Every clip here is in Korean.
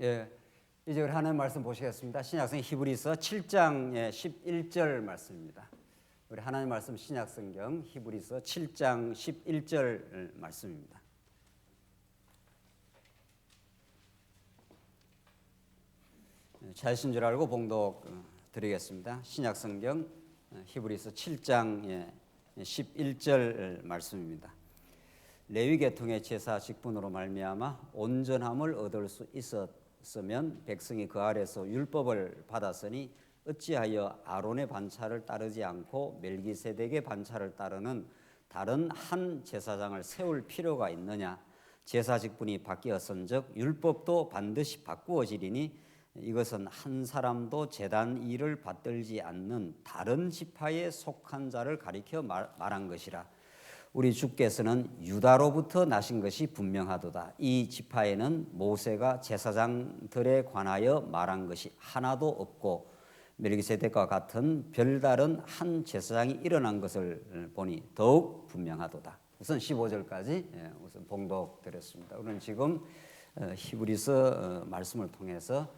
예, 이제 우리 하나님 말씀 보시겠습니다. 신약성경 히브리서 7장 11절 말씀입니다. 우리 하나님 말씀 신약성경 히브리서 7장 11절 말씀입니다. 잘하신 줄 알고 봉독 드리겠습니다. 신약성경 히브리서 7장 11절 말씀입니다. 레위 계통의 제사 직분으로 말미암아 온전함을 얻을 수 있었으면 백성이 그 아래서 율법을 받았으니 어찌하여 아론의 반차를 따르지 않고 멜기세덱의 반차를 따르는 다른 한 제사장을 세울 필요가 있느냐? 제사 직분이 바뀌었은즉 율법도 반드시 바꾸어지리니 이것은 한 사람도 제단 일을 받들지 않는 다른 지파에 속한 자를 가리켜 말한 것이라. 우리 주께서는 유다로부터 나신 것이 분명하도다. 이 지파에는 모세가 제사장들에 관하여 말한 것이 하나도 없고 멜기세덱과 같은 별다른 한 제사장이 일어난 것을 보니 더욱 분명하도다. 우선 15절까지 우선 봉독 드렸습니다. 우리는 지금 히브리서 말씀을 통해서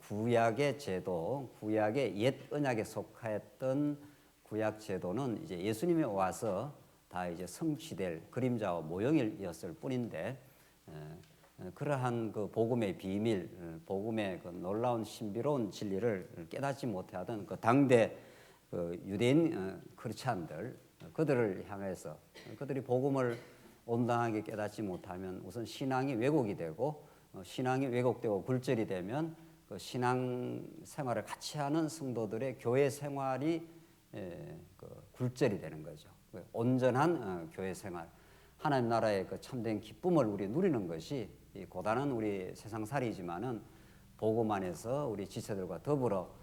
구약의 제도, 구약의 옛 언약에 속하였던 구약 제도는 이제 예수님이 와서 다 이제 성취될 그림자와 모형이었을 뿐인데 그러한 그 복음의 비밀, 복음의 그 놀라운 신비로운 진리를 깨닫지 못하던 그 당대 그 유대인 크리스찬들 그들을 향해서 그들이 복음을 온당하게 깨닫지 못하면 우선 신앙이 왜곡이 되고 신앙이 왜곡되고 굴절이 되면 그 신앙 생활을 같이 하는 성도들의 교회 생활이 굴절이 되는 거죠. 온전한 교회 생활, 하나님 나라의 그 참된 기쁨을 우리 누리는 것이 고단한 우리 세상살이지만은 복음 안에서 우리 지체들과 더불어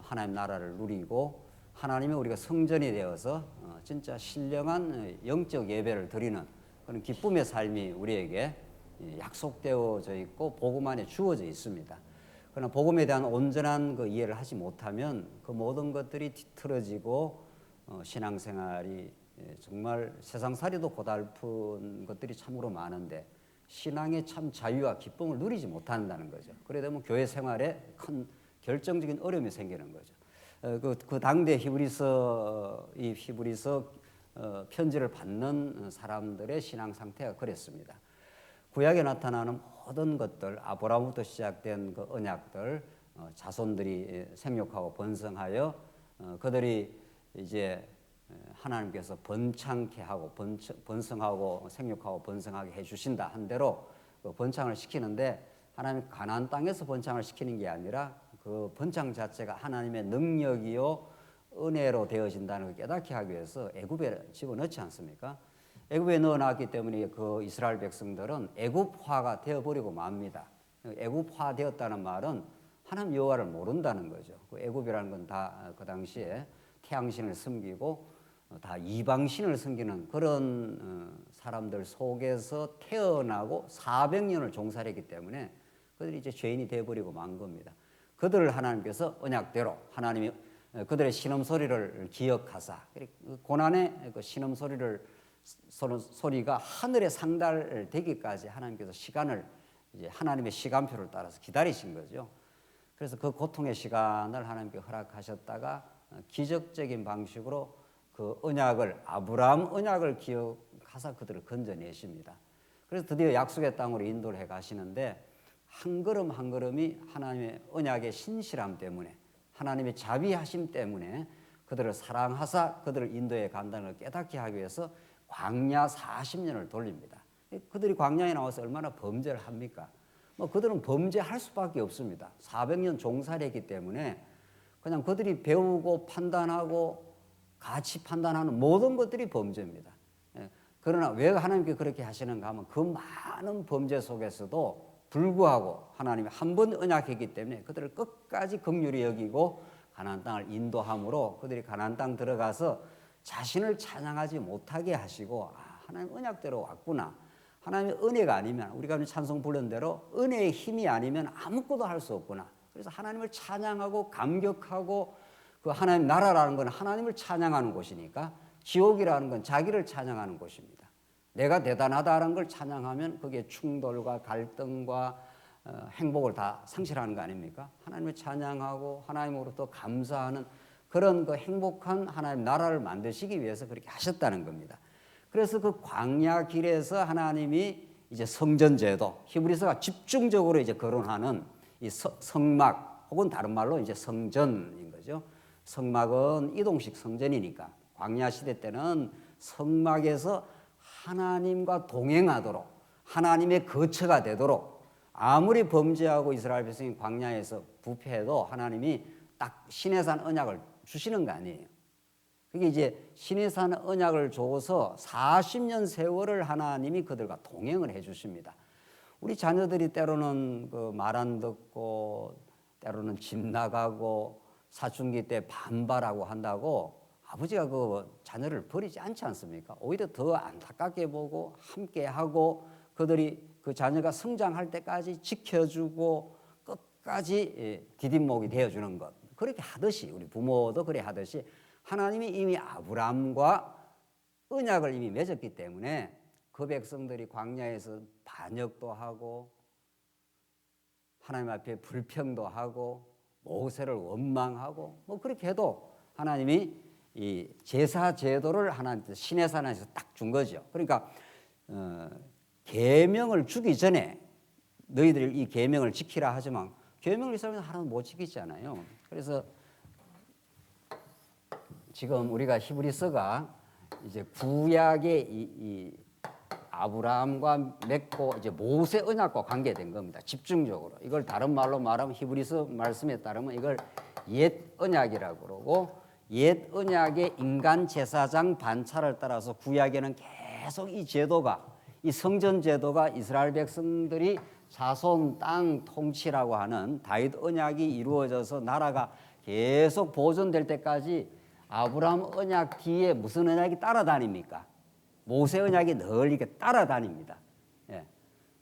하나님 나라를 누리고 하나님의 우리가 성전이 되어서 진짜 신령한 영적 예배를 드리는 그런 기쁨의 삶이 우리에게 약속되어져 있고 복음 안에 주어져 있습니다. 그러나 복음에 대한 온전한 그 이해를 하지 못하면 그 모든 것들이 뒤틀어지고 신앙생활이 정말 세상살이도 고달픈 것들이 참으로 많은데 신앙의 참 자유와 기쁨을 누리지 못한다는 거죠. 그래 되면 교회 생활에 큰 결정적인 어려움이 생기는 거죠. 그 당대 히브리서 편지를 받는 사람들의 신앙 상태가 그랬습니다. 구약에 나타나는 모든 것들, 아브라함부터 시작된 그 언약들, 자손들이 생육하고 번성하여 그들이 이제 하나님께서 번창케 하고 번성하고 생육하고 번성하게 해주신다 한 대로 그 번창을 시키는데 하나님 가나안 땅에서 번창을 시키는 게 아니라 그 번창 자체가 하나님의 능력이요 은혜로 되어진다는 걸 깨닫게 하기 위해서 애굽에 집어넣지 않습니까? 애굽에 넣어놨기 때문에 그 이스라엘 백성들은 애굽화가 되어버리고 맙니다. 애굽화 되었다는 말은 하나님 여호와를 모른다는 거죠. 그 애굽이라는 건 다 그 당시에 태양신을 섬기고 다 이방신을 섬기는 그런 사람들 속에서 태어나고 400년을 종살했기 때문에 그들이 이제 죄인이 되어버리고 만 겁니다. 그들을 하나님께서 언약대로 하나님이 그들의 신음소리를 기억하사 고난의 그 신음소리가 하늘에 상달되기까지 하나님께서 시간을 이제 하나님의 시간표를 따라서 기다리신 거죠. 그래서 그 고통의 시간을 하나님께 허락하셨다가 기적적인 방식으로 그 언약을 아브라함 언약을 기억하사 그들을 건져내십니다. 그래서 드디어 약속의 땅으로 인도를 해 가시는데 한 걸음 한 걸음이 하나님의 언약의 신실함 때문에 하나님의 자비하심 때문에 그들을 사랑하사 그들을 인도해 간다는 걸 깨닫게 하기 위해서 광야 40년을 돌립니다. 그들이 광야에 나와서 얼마나 범죄를 합니까? 그들은 범죄할 수밖에 없습니다. 400년 종살이했기 때문에 그냥 그들이 배우고 판단하고 같이 판단하는 모든 것들이 범죄입니다. 그러나 왜 하나님께 그렇게 하시는가 하면 그 많은 범죄 속에서도 불구하고 하나님이 한 번 언약했기 때문에 그들을 끝까지 긍휼히 여기고 가나안 땅을 인도함으로 그들이 가나안 땅 들어가서 자신을 찬양하지 못하게 하시고 하나님 언약대로 왔구나. 하나님의 은혜가 아니면 우리가 찬송 부른 대로 은혜의 힘이 아니면 아무것도 할 수 없구나. 그래서 하나님을 찬양하고 감격하고 그 하나님 나라라는 건 하나님을 찬양하는 곳이니까 지옥이라는 건 자기를 찬양하는 곳입니다. 내가 대단하다는 걸 찬양하면 그게 충돌과 갈등과 행복을 다 상실하는 거 아닙니까? 하나님을 찬양하고 하나님으로부터 감사하는 그런 그 행복한 하나님 나라를 만드시기 위해서 그렇게 하셨다는 겁니다. 그래서 그 광야 길에서 하나님이 이제 성전제도, 히브리서가 집중적으로 이제 거론하는 이 성막 혹은 다른 말로 이제 성전인 거죠. 성막은 이동식 성전이니까 광야 시대 때는 성막에서 하나님과 동행하도록 하나님의 거처가 되도록 아무리 범죄하고 이스라엘 백성이 광야에서 부패해도 하나님이 딱 시내산 언약을 주시는 거 아니에요. 그게 이제 시내산 언약을 줘서 40년 세월을 하나님이 그들과 동행을 해 주십니다. 우리 자녀들이 때로는 그 말 안 듣고 때로는 집 나가고 사춘기 때 반발하고 한다고 아버지가 그 자녀를 버리지 않지 않습니까? 오히려 더 안타깝게 보고 함께하고 그들이 그 자녀가 성장할 때까지 지켜주고 끝까지 디딤목이 되어주는 것. 그렇게 하듯이 우리 부모도 그래 하듯이 하나님이 이미 아브라함과 언약을 이미 맺었기 때문에 그 백성들이 광야에서 반역도 하고 하나님 앞에 불평도 하고 모세를 원망하고 뭐 그렇게 해도 하나님이 이 제사 제도를 하나님께서 시내산에서 딱 준 거죠. 그러니까 계명을 주기 전에 너희들 이 계명을 지키라 하지만 계명을 이스라엘은 하나도 못 지키잖아요. 그래서 지금 우리가 히브리서가 이제 구약의 이 아브라함과 맺고 이제 모세 언약과 관계된 겁니다. 집중적으로 이걸 다른 말로 말하면 히브리서 말씀에 따르면 이걸 옛 언약이라고 그러고 옛 언약의 인간 제사장 반차를 따라서 구약에는 계속 이 제도가 이 성전 제도가 이스라엘 백성들이 자손 땅 통치라고 하는 다윗 언약이 이루어져서 나라가 계속 보존될 때까지 아브라함 언약 뒤에 무슨 언약이 따라다닙니까? 모세 언약이 늘 이렇게 따라다닙니다. 예.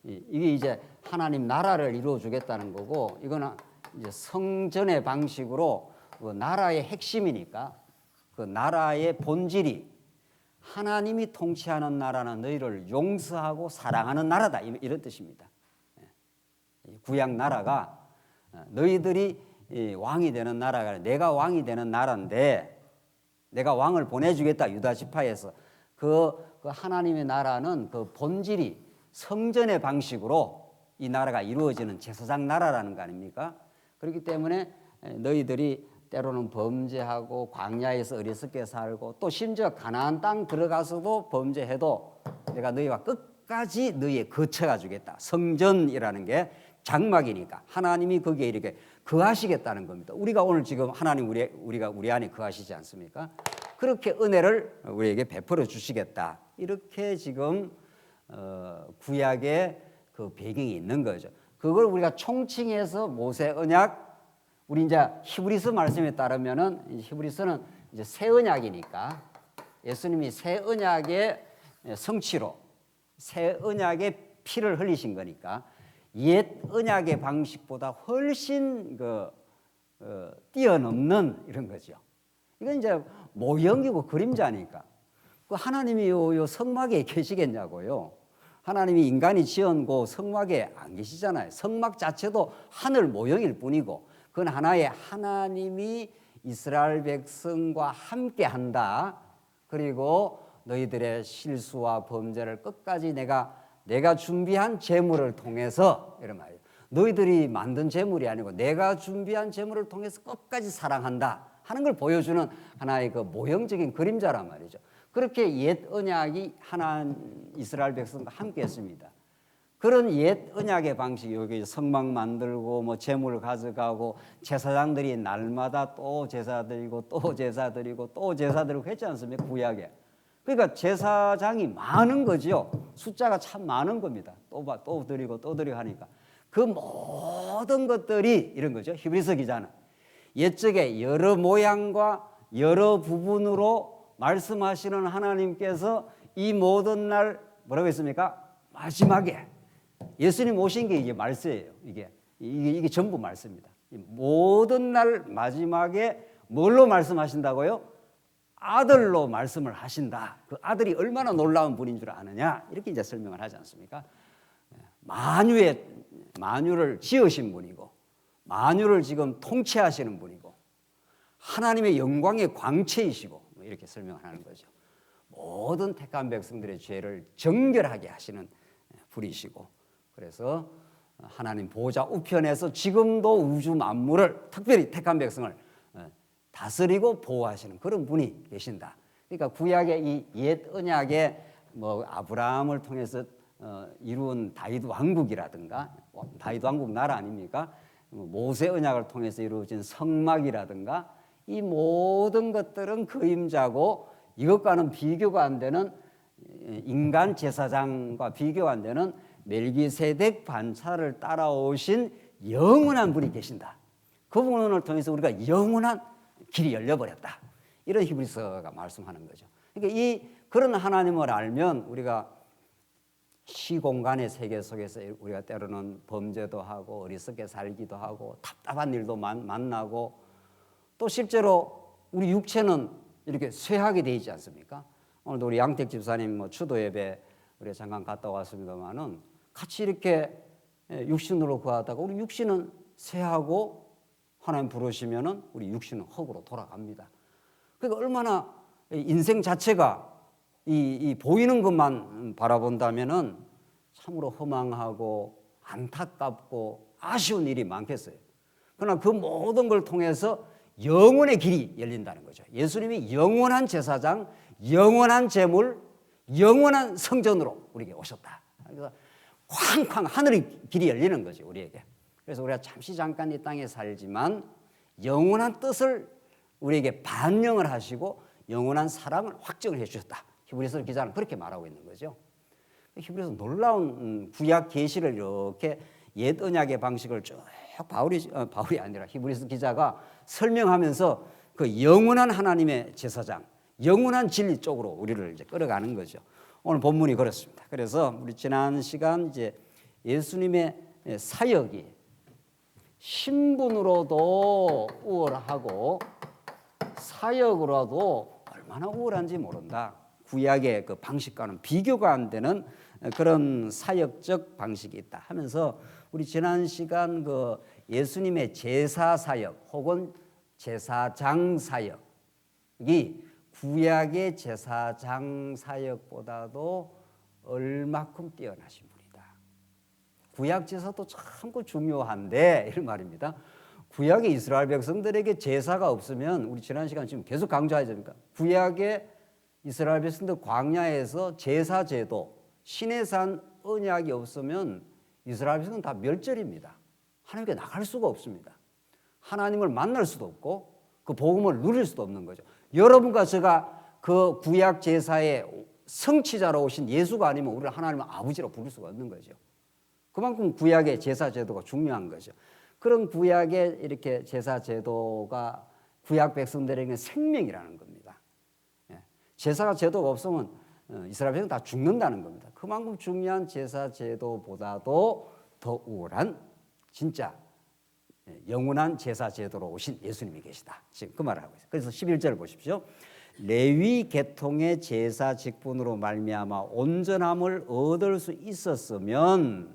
이게 이제 하나님 나라를 이루어 주겠다는 거고 이거는 이제 성전의 방식으로 그 나라의 핵심이니까 그 나라의 본질이 하나님이 통치하는 나라는 너희를 용서하고 사랑하는 나라다 이런 뜻입니다. 구약 나라가 너희들이 왕이 되는 나라가 아니라 내가 왕이 되는 나라인데 내가 왕을 보내주겠다 유다 지파에서 그 하나님의 나라는 그 본질이 성전의 방식으로 이 나라가 이루어지는 제사장 나라라는 거 아닙니까? 그렇기 때문에 너희들이 때로는 범죄하고 광야에서 어리석게 살고 또 심지어 가나안 땅 들어가서도 범죄해도 내가 너희와 끝까지 너희의 거처가 주겠다. 성전이라는 게 장막이니까 하나님이 거기에 이렇게 거하시겠다는 겁니다. 우리가 오늘 지금 하나님 우리가 우리 안에 거하시지 않습니까? 그렇게 은혜를 우리에게 베풀어 주시겠다. 이렇게 지금 구약의 그 배경이 있는 거죠. 그걸 우리가 총칭해서 모세 언약 우리 이제 히브리서 말씀에 따르면은 히브리서는 이제 새 언약이니까 예수님이 새 언약의 성취로 새 언약의 피를 흘리신 거니까 옛 언약의 방식보다 훨씬 뛰어넘는 이런 거죠. 이건 이제 모형이고 그림자니까 그 하나님이 요 성막에 계시겠냐고요. 하나님이 인간이 지은 성막에 안 계시잖아요. 성막 자체도 하늘 모형일 뿐이고 그건 하나의 하나님이 이스라엘 백성과 함께 한다. 그리고 너희들의 실수와 범죄를 끝까지 내가 준비한 제물을 통해서 이런 말이에요. 너희들이 만든 제물이 아니고 내가 준비한 제물을 통해서 끝까지 사랑한다 하는 걸 보여주는 하나의 그 모형적인 그림자란 말이죠. 그렇게 옛 언약이 이스라엘 백성과 함께 했습니다. 그런 옛 언약의 방식이 여기 성막 만들고 뭐 제물을 가져가고 제사장들이 날마다 또 제사 드리고 또 제사 드리고 또 제사 드리고 했지 않습니까? 구약에. 그러니까 제사장이 많은 거죠. 숫자가 참 많은 겁니다. 또 드리고 또 드리고 하니까 그 모든 것들이 이런 거죠. 히브리서 기자는 옛적에 여러 모양과 여러 부분으로 말씀하시는 하나님께서 이 모든 날 뭐라고 했습니까? 마지막에 예수님 오신 게 이게 말세예요. 이게 전부 말씀입니다. 모든 날 마지막에 뭘로 말씀하신다고요? 아들로 말씀을 하신다. 그 아들이 얼마나 놀라운 분인 줄 아느냐? 이렇게 이제 설명을 하지 않습니까? 만유를 지으신 분이고 만유를 지금 통치하시는 분이고 하나님의 영광의 광채이시고 이렇게 설명하는 거죠. 모든 택한 백성들의 죄를 정결하게 하시는 분이시고 그래서 하나님 보좌 우편에서 지금도 우주 만물을 특별히 택한 백성을 다스리고 보호하시는 그런 분이 계신다. 그러니까 구약의 이 옛 언약의 뭐 아브라함을 통해서 이룬 다윗 왕국이라든가 다윗 왕국 나라 아닙니까? 모세 언약을 통해서 이루어진 성막이라든가 이 모든 것들은 그림자고 이것과는 비교가 안 되는 인간 제사장과 비교가 안 되는 멜기세덱 반차를 따라오신 영원한 분이 계신다. 그분을 통해서 우리가 영원한 길이 열려버렸다. 이런 히브리서가 말씀하는 거죠. 그러니까 그런 하나님을 알면 우리가 시공간의 세계 속에서 우리가 때로는 범죄도 하고 어리석게 살기도 하고 답답한 일도 만나고 또 실제로 우리 육체는 이렇게 쇠하게 돼 있지 않습니까? 오늘도 우리 양택 집사님 추도 예배 우리 잠깐 갔다 왔습니다만은 같이 이렇게 육신으로 구하다가 우리 육신은 쇠하고 하나님 부르시면은 우리 육신은 흙으로 돌아갑니다. 그러니까 얼마나 인생 자체가 이 보이는 것만 바라본다면은 참으로 허망하고 안타깝고 아쉬운 일이 많겠어요. 그러나 그 모든 걸 통해서 영원의 길이 열린다는 거죠. 예수님이 영원한 제사장, 영원한 제물, 영원한 성전으로 우리에게 오셨다. 그래서 쾅쾅 하늘의 길이 열리는 거죠, 우리에게. 그래서 우리가 잠깐 이 땅에 살지만 영원한 뜻을 우리에게 반영을 하시고 영원한 사랑을 확증을 해 주셨다. 히브리서 기자는 그렇게 말하고 있는 거죠. 히브리서 놀라운 구약 계시를 이렇게 옛 언약의 방식을 쭉 바울이 아니라 히브리서 기자가 설명하면서 그 영원한 하나님의 제사장, 영원한 진리 쪽으로 우리를 이제 끌어가는 거죠. 오늘 본문이 그렇습니다. 그래서 우리 지난 시간 이제 예수님의 사역이 신분으로도 우월하고 사역으로도 얼마나 우월한지 모른다. 구약의 그 방식과는 비교가 안 되는 그런 사역적 방식이 있다 하면서 우리 지난 시간 그 예수님의 제사 사역 혹은 제사장 사역이 구약의 제사장 사역보다도 얼마큼 뛰어나신 분이다. 구약 제사도 참 중요한데 이런 말입니다. 구약의 이스라엘 백성들에게 제사가 없으면 우리 지난 시간 지금 계속 강조하지 않습니까? 구약의 이스라엘 백성들 광야에서 제사 제도, 신의 산 언약이 없으면 이스라엘 백성은 다 멸절입니다. 하나님께 나갈 수가 없습니다. 하나님을 만날 수도 없고 그 복음을 누릴 수도 없는 거죠. 여러분과 제가 그 구약 제사의 성취자로 오신 예수가 아니면 우리를 하나님의 아버지로 부를 수가 없는 거죠. 그만큼 구약의 제사 제도가 중요한 거죠. 그런 구약의 이렇게 제사 제도가 구약 백성들에게 생명이라는 겁니다. 제사가 제도가 없으면 이스라엘 백성은 다 죽는다는 겁니다. 그만큼 중요한 제사 제도보다도 더 우월한 진짜 영원한 제사 제도로 오신 예수님이 계시다. 지금 그 말을 하고 있어요. 그래서 11절 보십시오. 레위 계통의 제사 직분으로 말미암아 온전함을 얻을 수 있었으면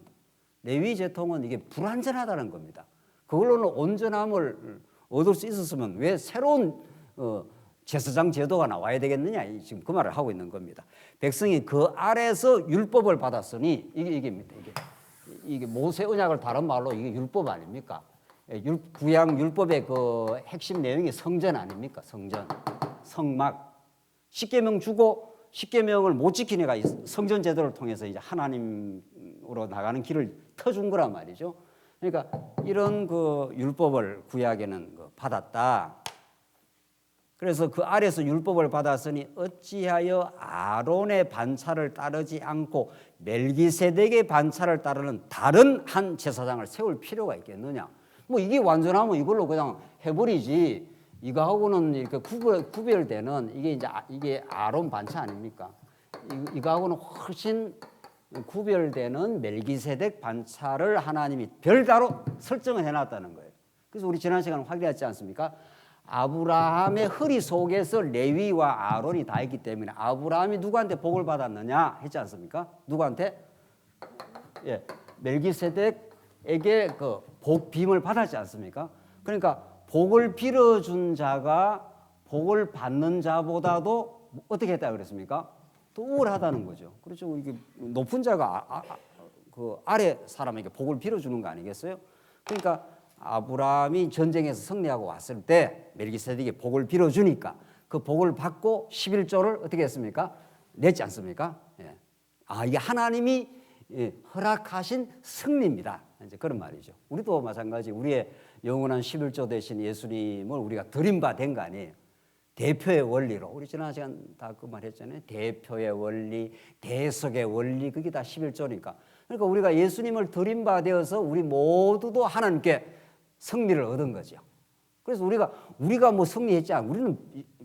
레위 계통은 이게 불완전하다는 겁니다. 그걸로는 온전함을 얻을 수 있었으면 왜 새로운 제사장 제도가 나와야 되겠느냐 지금 그 말을 하고 있는 겁니다. 백성이 그 아래서 율법을 받았으니 이게 모세 언약을 다른 말로 이게 율법 아닙니까? 구약 율법의 그 핵심 내용이 성전 아닙니까? 성전, 성막. 십계명 주고 십계명을 못 지킨 애가 성전 제도를 통해서 이제 하나님으로 나가는 길을 터준 거란 말이죠. 그러니까 이런 그 율법을 구약에는 받았다. 그래서 그 아래서 율법을 받았으니 어찌하여 아론의 반차를 따르지 않고 멜기세덱의 반차를 따르는 다른 한 제사장을 세울 필요가 있겠느냐? 뭐 이게 완전하면 이걸로 그냥 해버리지. 이거하고는 이렇게 구별되는 이게 아론 반차 아닙니까? 이거하고는 훨씬 구별되는 멜기세덱 반차를 하나님이 별다로 설정을 해놨다는 거예요. 그래서 우리 지난 시간에 확인했지 않습니까? 아브라함의 허리 속에서 레위와 아론이 다 있기 때문에 아브라함이 누구한테 복을 받았느냐 했지 않습니까? 누구한테? 멜기세덱의 아브라함에게 그 복 빔을 받았지 않습니까? 그러니까 복을 빌어준 자가 복을 받는 자보다도 어떻게 했다 그랬습니까? 또 우월하다는 거죠. 그렇죠. 이게 높은 자가 그 아래 사람에게 복을 빌어주는 거 아니겠어요? 그러니까 아브라함이 전쟁에서 승리하고 왔을 때 멜기세덱이 복을 빌어주니까 그 복을 받고 11조를 어떻게 했습니까? 냈지 않습니까? 예. 이게 하나님이 허락하신 승리입니다. 이제 그런 말이죠. 우리도 마찬가지 우리의 영원한 11조 대신 예수님을 우리가 드린 바 된 거 아니에요. 대표의 원리로 우리 지난 시간 다 그 말 했잖아요. 대표의 원리, 대석의 원리 그게 다 11조니까. 그러니까 우리가 예수님을 드린 바 되어서 우리 모두도 하나님께 승리를 얻은 거죠. 그래서 우리가 뭐 승리했지 않아. 우리는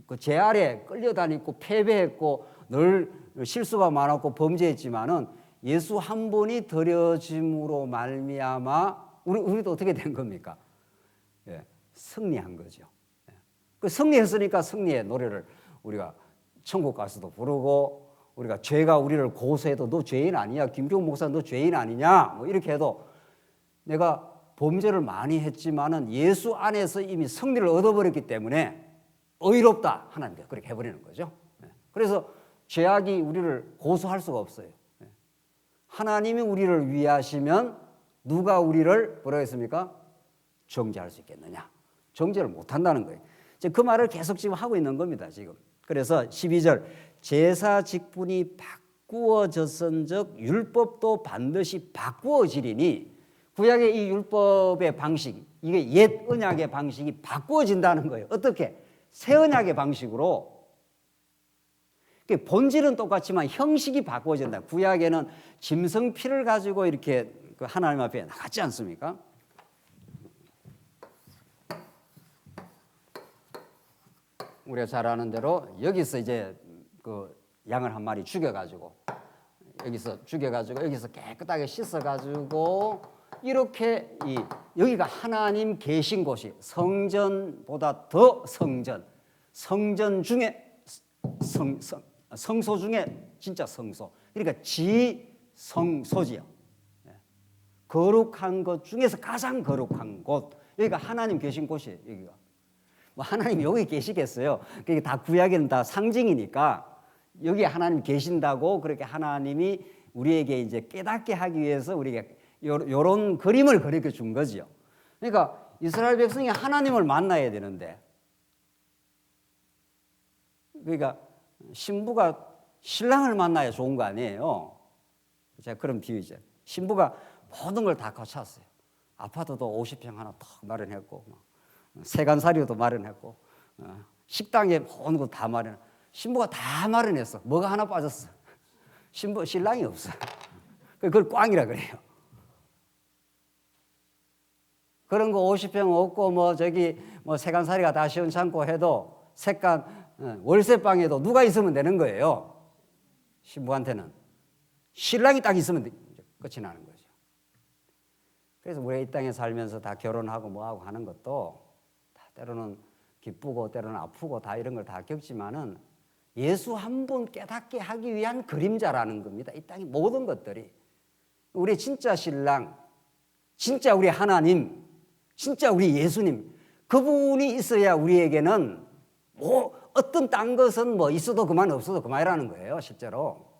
그 제 아래 끌려다니고 패배했고 늘 실수가 많았고 범죄했지만은 예수 한 분이 드려짐으로 말미암아 우리도 어떻게 된 겁니까? 예, 승리한 거죠. 예. 그 승리했으니까 승리의 노래를 우리가 천국 가서도 부르고 우리가 죄가 우리를 고소해도 너 죄인 아니냐? 김경 목사 너 죄인 아니냐? 뭐 이렇게 해도 내가 범죄를 많이 했지만은 예수 안에서 이미 승리를 얻어버렸기 때문에 의롭다 하나님께 그렇게 해버리는 거죠. 그래서 죄악이 우리를 고소할 수가 없어요. 하나님이 우리를 위하시면 누가 우리를 뭐라고 했습니까? 정죄할 수 있겠느냐? 정죄를 못한다는 거예요. 그 말을 계속 지금 하고 있는 겁니다. 지금. 그래서 12절 제사 직분이 바꾸어졌은즉 율법도 반드시 바꾸어지리니 구약의 이 율법의 방식, 이게 옛 언약의 방식이 바꾸어진다는 거예요. 어떻게? 새 언약의 방식으로. 본질은 똑같지만 형식이 바꾸어진다. 구약에는 짐승 피를 가지고 이렇게 하나님 앞에 나갔지 않습니까? 우리가 잘 아는 대로 여기서 이제 그 양을 한 마리 죽여가지고 여기서 깨끗하게 씻어가지고 이렇게 여기가 하나님 계신 곳이 성전보다 더 성전 중에 성소 중에 진짜 성소. 그러니까 지성소지요. 거룩한 것 중에서 가장 거룩한 곳. 여기가 하나님 계신 곳이에요. 여기가. 뭐 하나님 여기 계시겠어요? 그게 다 구약에는 다 상징이니까 여기 하나님 계신다고 그렇게 하나님이 우리에게 이제 깨닫게 하기 위해서 우리에게 요런 그림을 그려줘 준 거지요. 그러니까 이스라엘 백성이 하나님을 만나야 되는데 그러니까 신부가 신랑을 만나야 좋은 거 아니에요. 제가 그런 비유죠. 신부가 모든 걸 다 갖췄어요. 아파트도 50평 하나 딱 마련했고 세간사료도 마련했고 식당에 모든 거 다 마련. 신부가 다 마련했어. 뭐가 하나 빠졌어. 신랑이 없어. 그걸 꽝이라 그래요. 그런 거 50평 없고 뭐 세간살이가 다 시원찮고 해도 월세방에도 누가 있으면 되는 거예요. 신부한테는 신랑이 딱 있으면 끝이 나는 거죠. 그래서 우리가 이 땅에 살면서 다 결혼하고 뭐하고 하는 것도 다 때로는 기쁘고 때로는 아프고 다 이런 걸 다 겪지만은 예수 한 분 깨닫게 하기 위한 그림자라는 겁니다. 이 땅의 모든 것들이 우리 진짜 신랑, 진짜 우리 하나님, 진짜 우리 예수님 그분이 있어야 우리에게는 뭐 어떤 딴 것은 뭐 있어도 그만 없어도 그만이라는 거예요. 실제로.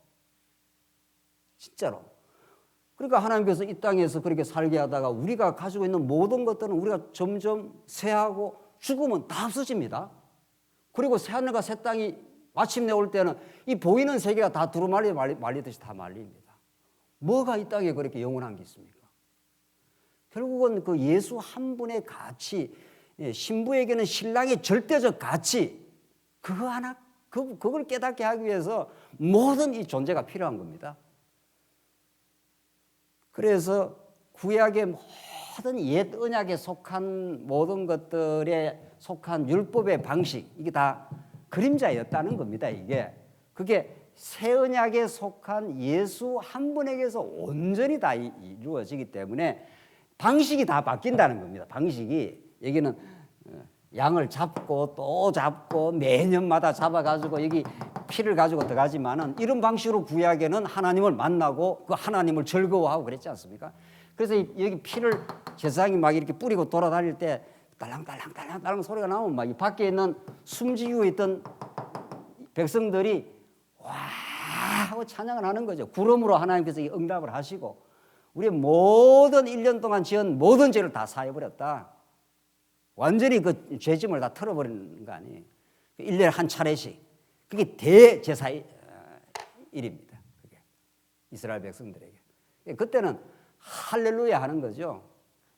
그러니까 하나님께서 이 땅에서 그렇게 살게 하다가 우리가 가지고 있는 모든 것들은 우리가 점점 쇠하고 죽으면 다 없어집니다. 그리고 새하늘과 새 땅이 마침내 올 때는 이 보이는 세계가 다 두루마리 말리듯이 다 말립니다. 뭐가 이 땅에 그렇게 영원한 게 있습니까? 결국은 그 예수 한 분의 가치, 신부에게는 신랑의 절대적 가치, 그거 하나, 그걸 깨닫게 하기 위해서 모든 이 존재가 필요한 겁니다. 그래서 구약의 모든 옛 언약에 속한 모든 것들에 속한 율법의 방식, 이게 다 그림자였다는 겁니다. 그게 새 언약에 속한 예수 한 분에게서 온전히 다 이루어지기 때문에 방식이 다 바뀐다는 겁니다. 방식이 여기는 양을 잡고 또 잡고 매년마다 잡아가지고 여기 피를 가지고 들어가지만은 이런 방식으로 구약에는 하나님을 만나고 그 하나님을 즐거워하고 그랬지 않습니까? 그래서 여기 피를 제사장이 막 이렇게 뿌리고 돌아다닐 때 딸랑딸랑 소리가 나오면 막 이 밖에 있는 숨지고 있던 백성들이 와 하고 찬양을 하는 거죠. 구름으로 하나님께서 응답을 하시고 우리의 모든 1년 동안 지은 모든 죄를 다 사해버렸다. 완전히 그 죄짐을 다 털어버리는 거 아니에요. 1년에 한 차례씩. 그게 대제사의 일입니다. 그게 이스라엘 백성들에게. 그때는 할렐루야 하는 거죠.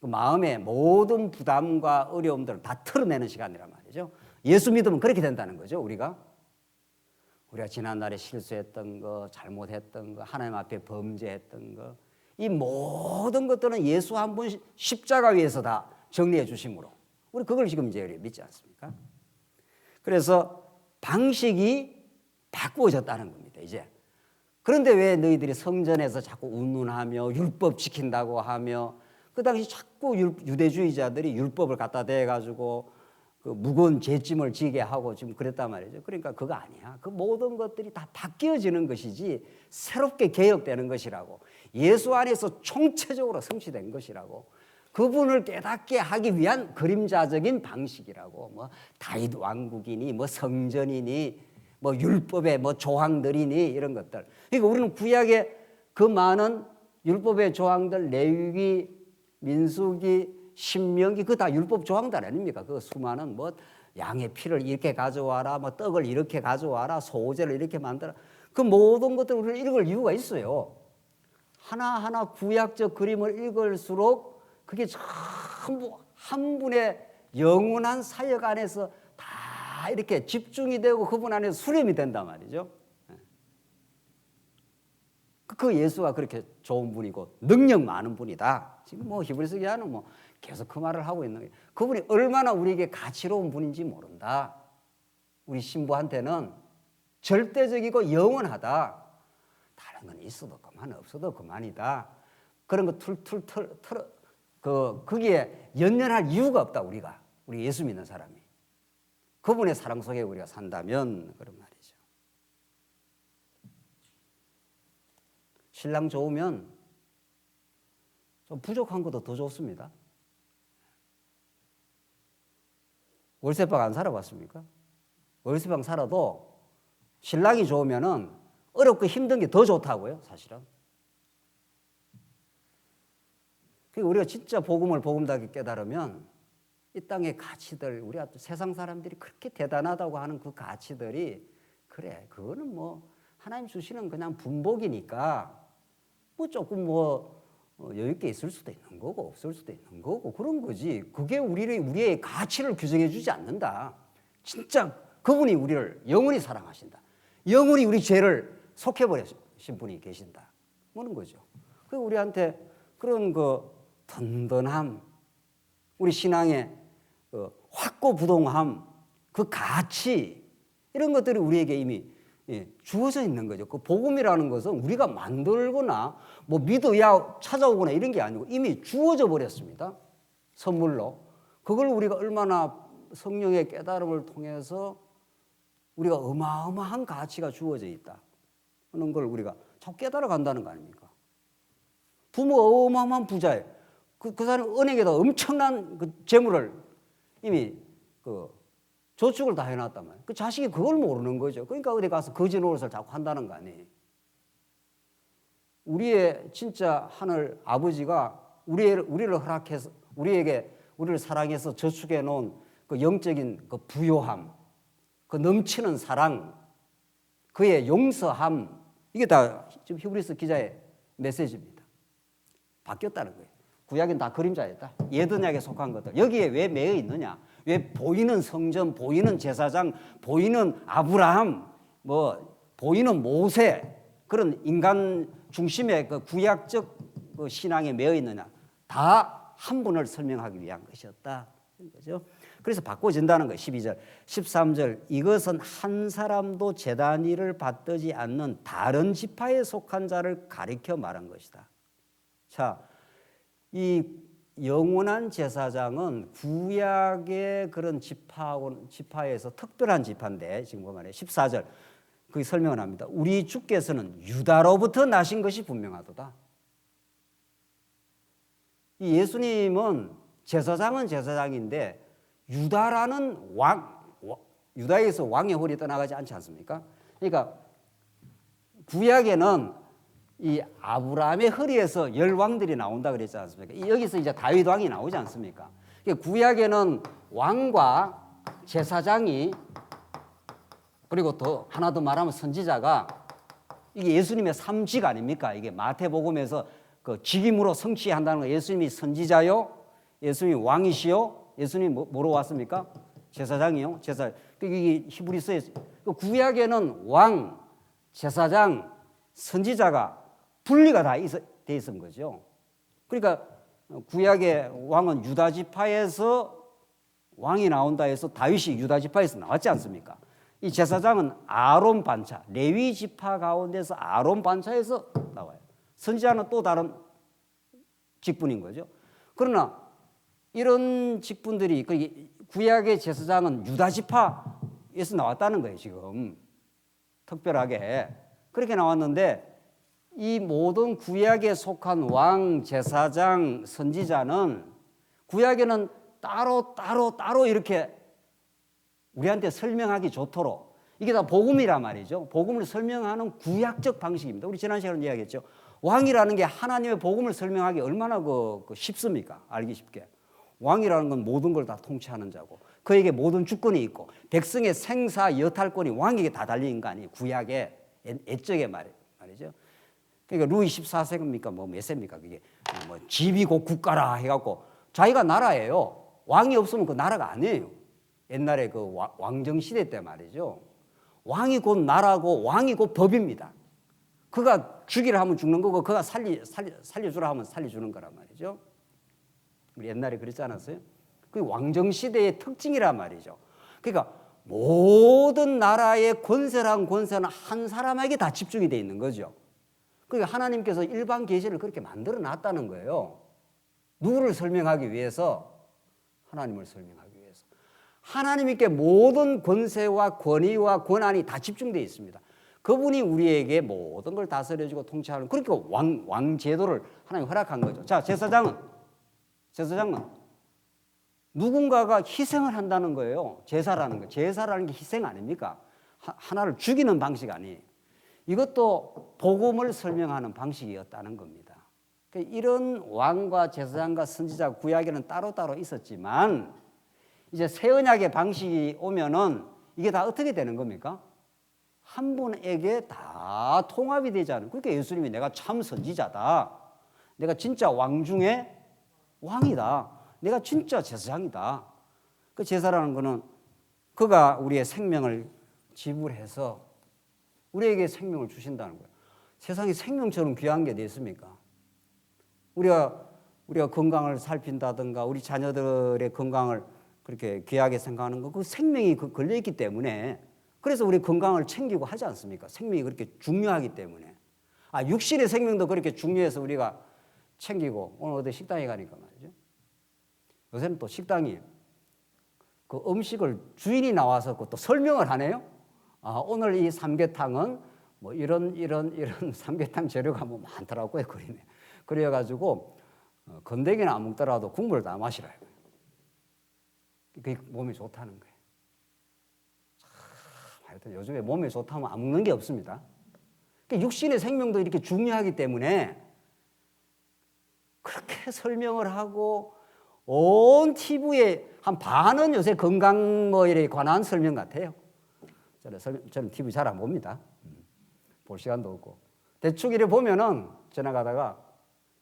그 마음의 모든 부담과 어려움들을 다 털어내는 시간이란 말이죠. 예수 믿으면 그렇게 된다는 거죠. 우리가 지난날에 실수했던 거, 잘못했던 거, 하나님 앞에 범죄했던 거, 이 모든 것들은 예수 한 분 십자가 위에서 다 정리해 주심으로 우리 그걸 지금 이제 믿지 않습니까? 그래서 방식이 바꾸어졌다는 겁니다. 이제 그런데 왜 너희들이 성전에서 자꾸 운운하며 율법 지킨다고 하며 그 당시 자꾸 유대주의자들이 율법을 갖다 대가지고 그 무거운 죄짐을 지게 하고 지금 그랬단 말이죠. 그러니까 그거 아니야. 그 모든 것들이 다 바뀌어지는 것이지 새롭게 개혁되는 것이라고. 예수 안에서 총체적으로 성취된 것이라고. 그분을 깨닫게 하기 위한 그림자적인 방식이라고. 뭐 다윗 왕국이니 뭐 성전이니 뭐 율법의 뭐 조항들이니 이런 것들. 그러니까 우리는 구약의 그 많은 율법의 조항들, 레위기, 민수기, 신명기 그 다 율법 조항들 아닙니까? 그 수많은 뭐 양의 피를 이렇게 가져와라, 뭐 떡을 이렇게 가져와라, 소제를 이렇게 만들어. 그 모든 것들을 우리는 읽을 이유가 있어요. 하나하나 구약적 그림을 읽을수록 그게 전부 한 분의 영원한 사역 안에서 다 이렇게 집중이 되고 그분 안에서 수렴이 된단 말이죠. 그 예수가 그렇게 좋은 분이고 능력 많은 분이다. 지금 뭐 히브리서 기자는 뭐 계속 그 말을 하고 있는 거예요. 그분이 얼마나 우리에게 가치로운 분인지 모른다. 우리 신부한테는 절대적이고 영원하다. 다른 건 있어도 그만 없어도 그만이다. 그런 거 거기에 연연할 이유가 없다. 우리 예수 믿는 사람이 그분의 사랑 속에 우리가 산다면 그런 말이죠. 신랑 좋으면 좀 부족한 것도 더 좋습니다. 월세방 안 살아봤습니까? 월세방 살아도 신랑이 좋으면은 어렵고 힘든 게 더 좋다고요, 사실은. 그러니까 우리가 진짜 복음을 복음답게 깨달으면 이 땅의 가치들, 우리가 세상 사람들이 그렇게 대단하다고 하는 그 가치들이 그래, 그거는 뭐 하나님 주시는 그냥 분복이니까 뭐 조금 여유 있게 있을 수도 있는 거고 없을 수도 있는 거고 그런 거지. 그게 우리의 가치를 규정해 주지 않는다. 진짜 그분이 우리를 영원히 사랑하신다. 영원히 우리 죄를 속해버리신 분이 계신다. 그런 거죠. 그 우리한테 그런 그 든든함, 우리 신앙의 확고부동함, 그 가치 이런 것들이 우리에게 이미 주어져 있는 거죠. 그 복음이라는 것은 우리가 만들거나 뭐 믿어야 찾아오거나 이런 게 아니고 이미 주어져 버렸습니다. 선물로. 그걸 우리가 얼마나 성령의 깨달음을 통해서 우리가 어마어마한 가치가 주어져 있다 하는 걸 우리가 자꾸 깨달아 간다는 거 아닙니까? 부모가 어마어마한 부자예요. 그 사람이 은행에다 엄청난 그 재물을 이미 저축을 다 해놨단 말이에요. 그 자식이 그걸 모르는 거죠. 그러니까 어디 가서 거지 노릇을 자꾸 한다는 거 아니에요. 우리의 진짜 하늘 아버지가 우리를 허락해서 우리를 사랑해서 저축해 놓은 그 영적인 그 부요함, 그 넘치는 사랑, 그의 용서함, 이게 다 지금 히브리서 기자의 메시지입니다. 바뀌었다는 거예요. 구약은 다 그림자였다. 예언약에 속한 것들. 여기에 왜 매여 있느냐? 왜 보이는 성전, 보이는 제사장, 보이는 아브라함, 보이는 모세 그런 인간 중심의 그 구약적 그 신앙에 매여 있느냐? 다 한 분을 설명하기 위한 것이었다. 그죠? 그래서 바꿔진다는 거예요. 12절, 13절. 이것은 한 사람도 제단 일을 받지 않는 다른 지파에 속한 자를 가리켜 말한 것이다. 자, 이 영원한 제사장은 구약의 그런 지파에서 특별한 지파인데 지금 보면 14절 거기 설명을 합니다. 우리 주께서는 유다로부터 나신 것이 분명하도다. 이 예수님은 제사장은 제사장인데 유다라는 유다에서 왕의 홀이 떠나가지 않지 않습니까? 그러니까 구약에는 이 아브라함의 허리에서 열왕들이 나온다 그랬지 않습니까? 여기서 이제 다윗 왕이 나오지 않습니까? 구약에는 왕과 제사장이, 그리고 더 하나 더 말하면 선지자가, 이게 예수님의 3직 아닙니까? 이게 마태복음에서 그 직임으로 성취한다는 거. 예수님이 선지자요, 예수님이 왕이시요, 예수님이 뭐로 왔습니까? 제사장이요. 이게 히브리서에 구약에는 왕, 제사장, 선지자가 분리가 다 돼 있은 거죠. 그러니까 구약의 왕은 유다 지파에서 왕이 나온다 해서 다윗이 유다 지파에서 나왔지 않습니까? 이 제사장은 아론 반차, 레위 지파 가운데서 아론 반차에서 나와요. 선지자는 또 다른 직분인 거죠. 그러나 이런 직분들이, 구약의 제사장은 유다 지파에서 나왔다는 거예요. 지금 특별하게 그렇게 나왔는데, 이 모든 구약에 속한 왕, 제사장, 선지자는 구약에는 따로 이렇게 우리한테 설명하기 좋도록, 이게 다 복음이란 말이죠. 복음을 설명하는 구약적 방식입니다. 우리 지난 시간에 이야기했죠. 왕이라는 게 하나님의 복음을 설명하기 얼마나 쉽습니까? 알기 쉽게. 왕이라는 건 모든 걸 다 통치하는 자고, 그에게 모든 주권이 있고, 백성의 생사 여탈권이 왕에게 다 달린 거 아니에요. 구약의 옛적의 말이죠. 그러니까 루이 14세입니까? 몇 세입니까? 그게 집이 곧 국가라 해갖고, 자기가 나라예요. 왕이 없으면 그 나라가 아니에요. 옛날에 그 왕정 시대 때 말이죠. 왕이 곧 나라고, 왕이 곧 법입니다. 그가 죽이라 하면 죽는 거고, 그가 살려주라 하면 살려주는 거란 말이죠. 우리 옛날에 그랬지 않았어요? 그 왕정 시대의 특징이란 말이죠. 그러니까 모든 나라의 권세는 한 사람에게 다 집중이 돼 있는 거죠. 그러니까 하나님께서 일반 계시를 그렇게 만들어 놨다는 거예요. 누구를 설명하기 위해서? 하나님을 설명하기 위해서. 하나님께 모든 권세와 권위와 권한이 다 집중되어 있습니다. 그분이 우리에게 모든 걸 다스려주고 통치하는, 그러니까 왕 제도를 하나님 허락한 거죠. 자, 제사장은 누군가가 희생을 한다는 거예요. 제사라는 거. 제사라는 게 희생 아닙니까? 하나를 죽이는 방식 아니에요. 이것도 복음을 설명하는 방식이었다는 겁니다. 이런 왕과 제사장과 선지자, 구약에는 따로따로 있었지만, 이제 새 언약의 방식이 오면은 이게 다 어떻게 되는 겁니까? 한 분에게 다 통합이 되지 않은. 그러니까 예수님이 내가 참 선지자다, 내가 진짜 왕 중에 왕이다, 내가 진짜 제사장이다. 그 제사라는 거는 그가 우리의 생명을 지불해서 우리에게 생명을 주신다는 거예요. 세상에 생명처럼 귀한 게 어디 있습니까? 우리가 건강을 살핀다든가, 우리 자녀들의 건강을 그렇게 귀하게 생각하는 거, 그 생명이 걸려있기 때문에, 그래서 우리 건강을 챙기고 하지 않습니까? 생명이 그렇게 중요하기 때문에. 육신의 생명도 그렇게 중요해서 우리가 챙기고, 오늘 어디 식당에 가니까 말이죠. 요새는 또 식당이 그 음식을 주인이 나와서 또 설명을 하네요. 오늘 이 삼계탕은 뭐 이런 삼계탕 재료가 뭐 많더라고요. 그래가지고 건더기는 안 먹더라도 국물을 다 마시라. 그게 몸에 좋다는 거예요. 하여튼 요즘에 몸에 좋다면 안 먹는 게 없습니다. 육신의 생명도 이렇게 중요하기 때문에 그렇게 설명을 하고, 온 TV에 한 반은 요새 건강 뭐에 관한 설명 같아요. 저는 TV 잘 안 봅니다. 볼 시간도 없고. 대충 이래 보면은 지나가다가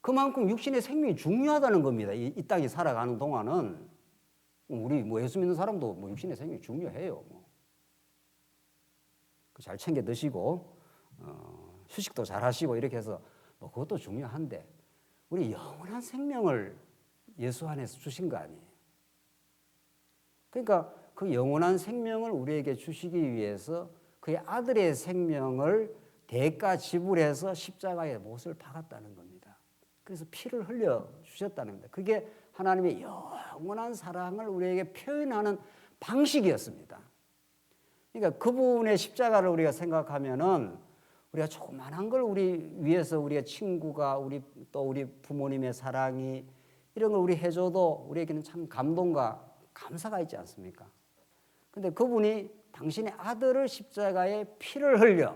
그만큼 육신의 생명이 중요하다는 겁니다. 이 땅에 살아가는 동안은 우리 예수 믿는 사람도 육신의 생명이 중요해요. 잘 챙겨 드시고 휴식도 잘 하시고 이렇게 해서 그것도 중요한데, 우리 영원한 생명을 예수 안에서 주신 거 아니에요. 그러니까 그 영원한 생명을 우리에게 주시기 위해서 그의 아들의 생명을 대가 지불해서 십자가에 못을 박았다는 겁니다. 그래서 피를 흘려 주셨다는 겁니다. 그게 하나님의 영원한 사랑을 우리에게 표현하는 방식이었습니다. 그러니까 그분의 십자가를 우리가 생각하면은, 우리가 조그만한 걸 우리 위해서 우리의 친구가, 우리 부모님의 사랑이, 이런 걸 우리 해줘도 우리에게는 참 감동과 감사가 있지 않습니까? 근데 그분이 당신의 아들을 십자가에 피를 흘려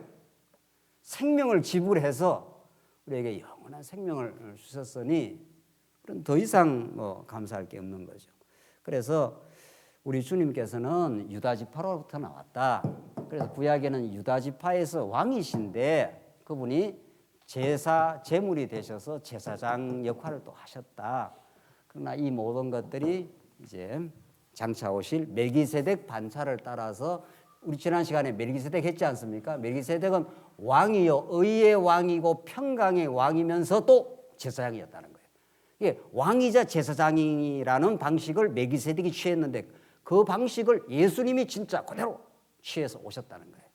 생명을 지불해서 우리에게 영원한 생명을 주셨으니 그럼 더 이상 뭐 감사할 게 없는 거죠. 그래서 우리 주님께서는 유다 지파로부터 나왔다. 그래서 구약에는 유다 지파에서 왕이신데 그분이 제물이 되셔서 제사장 역할을 또 하셨다. 그러나 이 모든 것들이 이제 장차 오실 멜기세덱 반차를 따라서 우리 지난 시간에 멜기세덱 했지 않습니까? 멜기세덱은 왕이요 의의 왕이고 평강의 왕이면서 또 제사장이었다는 거예요. 이게 왕이자 제사장이라는 방식을 멜기세덱이 취했는데 그 방식을 예수님이 진짜 그대로 취해서 오셨다는 거예요.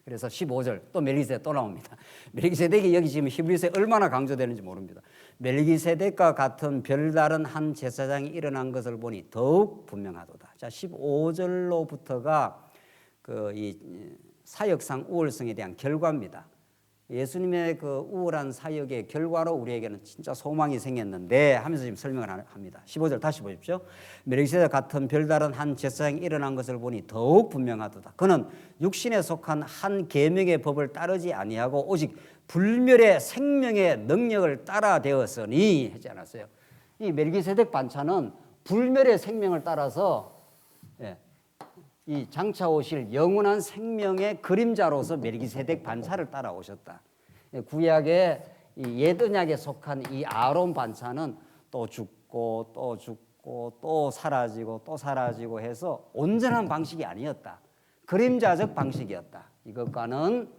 그래서 15절 또 멜기세덱 또 나옵니다. 멜기세덱이 여기 지금 히브리서에 얼마나 강조되는지 모릅니다. 멜기세덱과 같은 별다른 한 제사장이 일어난 것을 보니 더욱 분명하도다. 자, 15절로부터가 이 사역상 우월성에 대한 결과입니다. 예수님의 그 우월한 사역의 결과로 우리에게는 진짜 소망이 생겼는데 하면서 지금 설명을 합니다. 15절 다시 보십시오. 멜기세덱 같은 별다른 한 제사장이 일어난 것을 보니 더욱 분명하도다. 그는 육신에 속한 한 계명의 법을 따르지 아니하고 오직 불멸의 생명의 능력을 따라 되었으니 하지 않았어요. 이 멜기세덱 반차는 불멸의 생명을 따라서 이 장차 오실 영원한 생명의 그림자로서 멜기세덱 반차를 따라오셨다. 구약의 옛 언약에 속한 이 아론 반차는 또 죽고 또 죽고 또 사라지고 또 사라지고 해서 온전한 방식이 아니었다. 그림자적 방식이었다. 이것과는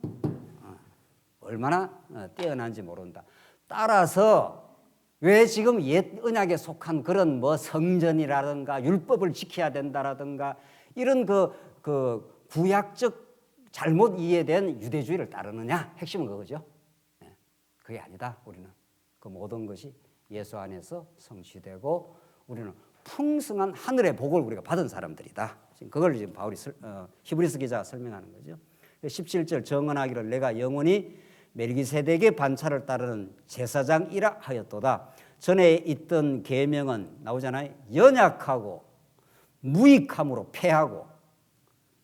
얼마나 뛰어난지 모른다. 따라서 왜 지금 옛 언약에 속한 그런 뭐 성전이라든가 율법을 지켜야 된다라든가 이런 그 구약적 잘못 이해된 유대주의를 따르느냐? 핵심은 그거죠. 그게 아니다. 우리는 그 모든 것이 예수 안에서 성취되고 우리는 풍성한 하늘의 복을 우리가 받은 사람들이다. 지금 그걸 지금 바울이 히브리서 기자가 설명하는 거죠. 17절 정언하기를 내가 영원히 멜기세덱의 반차를 따르는 제사장이라 하였도다. 전에 있던 계명은 나오잖아요. 연약하고 무익함으로 패하고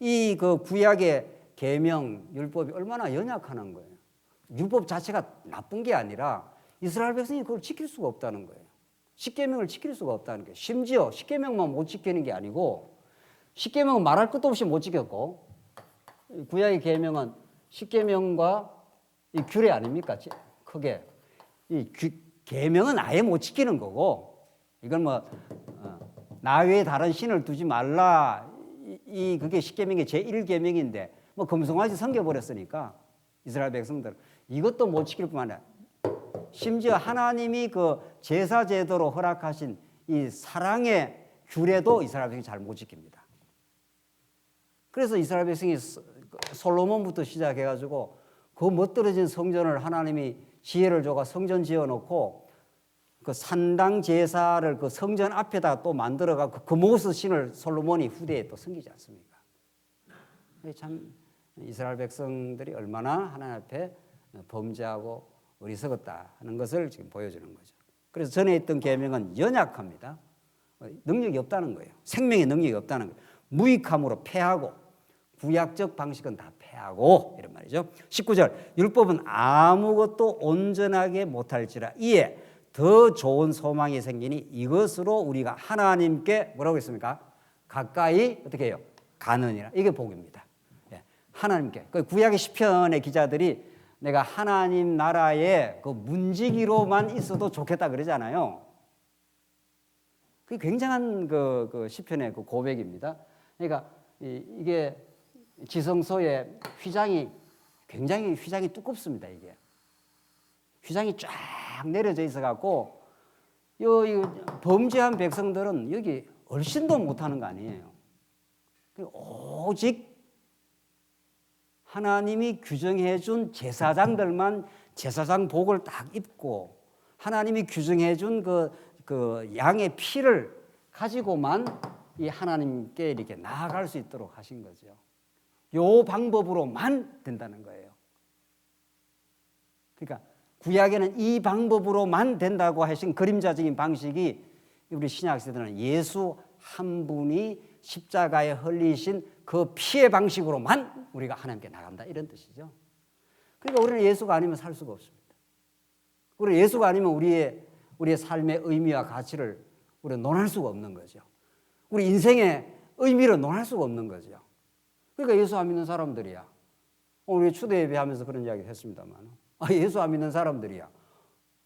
이 그 구약의 계명 율법이 얼마나 연약하는 거예요. 율법 자체가 나쁜 게 아니라 이스라엘 백성이 그걸 지킬 수가 없다는 거예요. 십계명을 지킬 수가 없다는 거예요. 심지어 십계명만 못 지키는 게 아니고 십계명은 말할 것도 없이 못 지켰고 구약의 계명은 십계명과 이 규례 아닙니까? 크게 이 계명은 아예 못 지키는 거고 이건 뭐 나 외에 다른 신을 두지 말라. 그게 십계명의 제1계명인데 뭐 금송아지 섬겨버렸으니까 이스라엘 백성들 이것도 못 지킬 뿐만 아니라 심지어 하나님이 그 제사 제도로 허락하신 이 사랑의 규례도 이스라엘 백성이 잘 못 지킵니다. 그래서 이스라엘 백성이 솔로몬부터 시작해가지고 그 멋들어진 성전을 하나님이 지혜를 줘가 성전 지어놓고 그 산당 제사를 그 성전 앞에다 또 만들어가고 그 모스 신을 솔로몬이 후대에 또 섬기지 않습니까? 참 이스라엘 백성들이 얼마나 하나님 앞에 범죄하고 어리석었다 하는 것을 지금 보여주는 거죠. 그래서 전에 있던 계명은 연약합니다. 능력이 없다는 거예요. 생명의 능력이 없다는 거예요. 무익함으로 패하고 구약적 방식은 다 패하고 이런 말이죠. 19절 율법은 아무것도 온전하게 못할지라 이에 더 좋은 소망이 생기니 이것으로 우리가 하나님께 뭐라고 했습니까? 가까이 어떻게 해요? 가느니라. 이게 복입니다. 하나님께. 그 구약의 시편의 기자들이 내가 하나님 나라의 그 문지기로만 있어도 좋겠다 그러잖아요. 그게 굉장한 그 시편의 그 고백입니다. 그러니까 이게 지성소의 휘장이 굉장히 휘장이 두껍습니다. 이게 휘장이 쫙 내려져 있어갖고 범죄한 백성들은 여기 얼씬도 못하는 거 아니에요. 오직 하나님이 규정해준 제사장들만 제사장 복을 딱 입고 하나님이 규정해준 그 양의 피를 가지고만 이 하나님께 이렇게 나아갈 수 있도록 하신 거죠. 요 방법으로만 된다는 거예요. 그러니까 구약에는 이 방법으로만 된다고 하신 그림자적인 방식이 우리 신약 세대는 예수 한 분이 십자가에 흘리신 그 피의 방식으로만 우리가 하나님께 나간다 이런 뜻이죠. 그러니까 우리는 예수가 아니면 살 수가 없습니다. 우리 예수가 아니면 우리의 삶의 의미와 가치를 우리는 논할 수가 없는 거죠. 우리 인생의 의미를 논할 수가 없는 거죠. 그러니까 예수 안 믿는 사람들이야. 우리 추대 예배하면서 그런 이야기 했습니다만, 예수 안 믿는 사람들이야.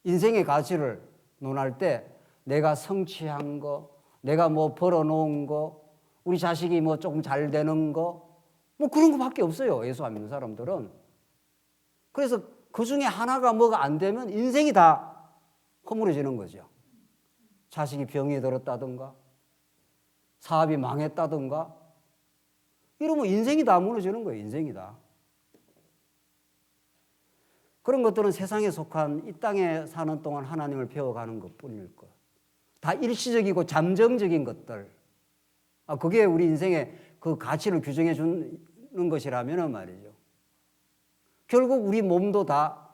인생의 가치를 논할 때 내가 성취한 거, 내가 뭐 벌어놓은 거, 우리 자식이 뭐 조금 잘 되는 거, 뭐 그런 거밖에 없어요. 예수 안 믿는 사람들은. 그래서 그 중에 하나가 뭐가 안 되면 인생이 다 허물어지는 거죠. 자식이 병이 들었다든가, 사업이 망했다든가, 이러면 인생이 다 무너지는 거예요. 인생이 다. 그런 것들은 세상에 속한 이 땅에 사는 동안 하나님을 배워가는 것뿐일 거예요. 다 일시적이고 잠정적인 것들. 그게 우리 인생의 그 가치를 규정해 주는 것이라면 말이죠. 결국 우리 몸도 다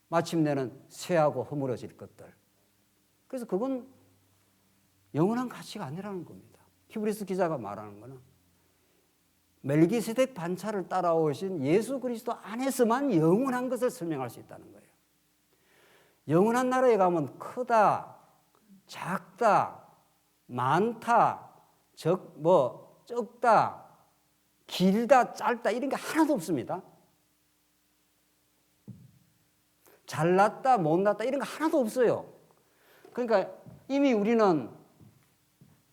마침내는 쇠하고 허물어질 것들. 그래서 그건 영원한 가치가 아니라는 겁니다. 히브리서 기자가 말하는 거는 멜기세덱 반차를 따라오신 예수 그리스도 안에서만 영원한 것을 설명할 수 있다는 거예요. 영원한 나라에 가면 크다, 작다, 많다, 적다, 길다, 짧다 이런 게 하나도 없습니다. 잘났다, 못났다 이런 거 하나도 없어요. 그러니까 이미 우리는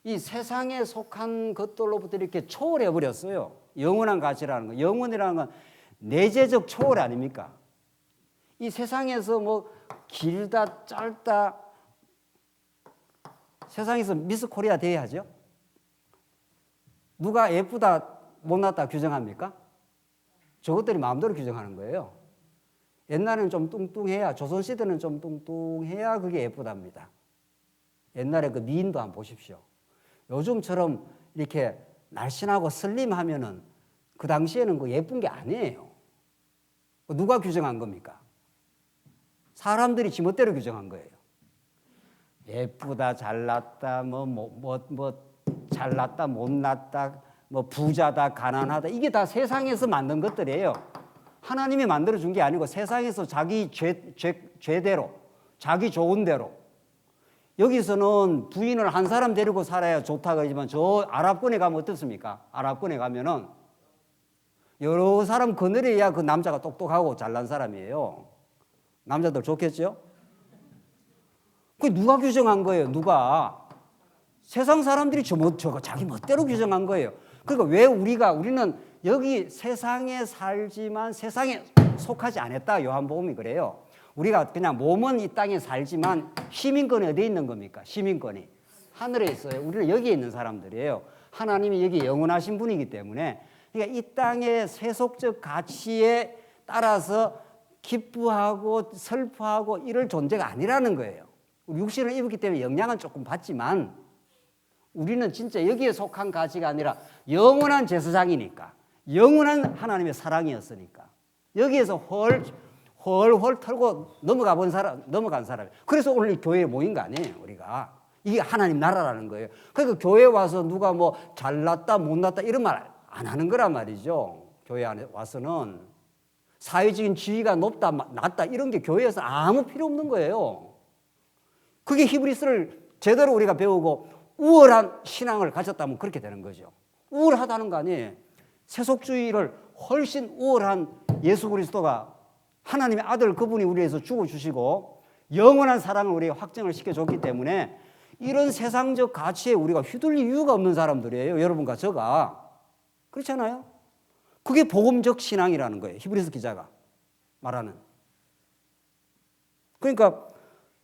이 세상에 속한 것들로부터 이렇게 초월해 버렸어요. 영원한 가치라는 거. 영원이라는 건 내재적 초월 아닙니까? 이 세상에서 뭐 길다, 짧다, 세상에서 미스 코리아 대회하죠? 누가 예쁘다, 못났다 규정합니까? 저것들이 마음대로 규정하는 거예요. 옛날에는 좀 뚱뚱해야, 조선시대는 좀 뚱뚱해야 그게 예쁘답니다. 옛날에 그 미인도 한번 보십시오. 요즘처럼 이렇게 날씬하고 슬림하면은 그 당시에는 그 예쁜 게 아니에요. 누가 규정한 겁니까? 사람들이 지멋대로 규정한 거예요. 예쁘다, 잘났다, 잘났다, 못났다, 부자다, 가난하다 이게 다 세상에서 만든 것들이에요. 하나님이 만들어 준 게 아니고 세상에서 자기 죄대로, 자기 좋은 대로. 여기서는 부인을 한 사람 데리고 살아야 좋다고 하지만 저 아랍권에 가면 어떻습니까? 아랍권에 가면은 여러 사람 거느려야 그 남자가 똑똑하고 잘난 사람이에요. 남자들 좋겠죠? 그게 누가 규정한 거예요? 누가? 세상 사람들이 저거 자기 멋대로 규정한 거예요. 그러니까 왜 우리는 여기 세상에 살지만 세상에 속하지 않았다. 요한복음이 그래요. 우리가 그냥 몸은 이 땅에 살지만 시민권이 어디에 있는 겁니까? 시민권이 하늘에 있어요. 우리는 여기에 있는 사람들이에요. 하나님이 여기 영원하신 분이기 때문에 그러니까 이 땅의 세속적 가치에 따라서 기뻐하고 슬퍼하고 이럴 존재가 아니라는 거예요. 우리 육신을 입었기 때문에 영향은 조금 받지만 우리는 진짜 여기에 속한 가치가 아니라 영원한 제사장이니까 영원한 하나님의 사랑이었으니까 여기에서 헐 털고 넘어간 사람. 그래서 오늘 교회에 모인 거 아니에요, 우리가. 이게 하나님 나라라는 거예요. 그러니까 교회에 와서 누가 뭐 잘났다, 못났다 이런 말 안 하는 거란 말이죠. 교회 안에 와서는 사회적인 지위가 높다, 낮다 이런 게 교회에서 아무 필요 없는 거예요. 그게 히브리서를 제대로 우리가 배우고 우월한 신앙을 가졌다면 그렇게 되는 거죠. 우월하다는 거 아니에요. 세속주의를 훨씬 우월한 예수 그리스도가 하나님의 아들 그분이 우리 위해서 죽어주시고 영원한 사랑을 우리에게 확증을 시켜줬기 때문에 이런 세상적 가치에 우리가 휘둘릴 이유가 없는 사람들이에요. 여러분과 저가. 그렇잖아요. 그게 복음적 신앙이라는 거예요. 히브리서 기자가 말하는. 그러니까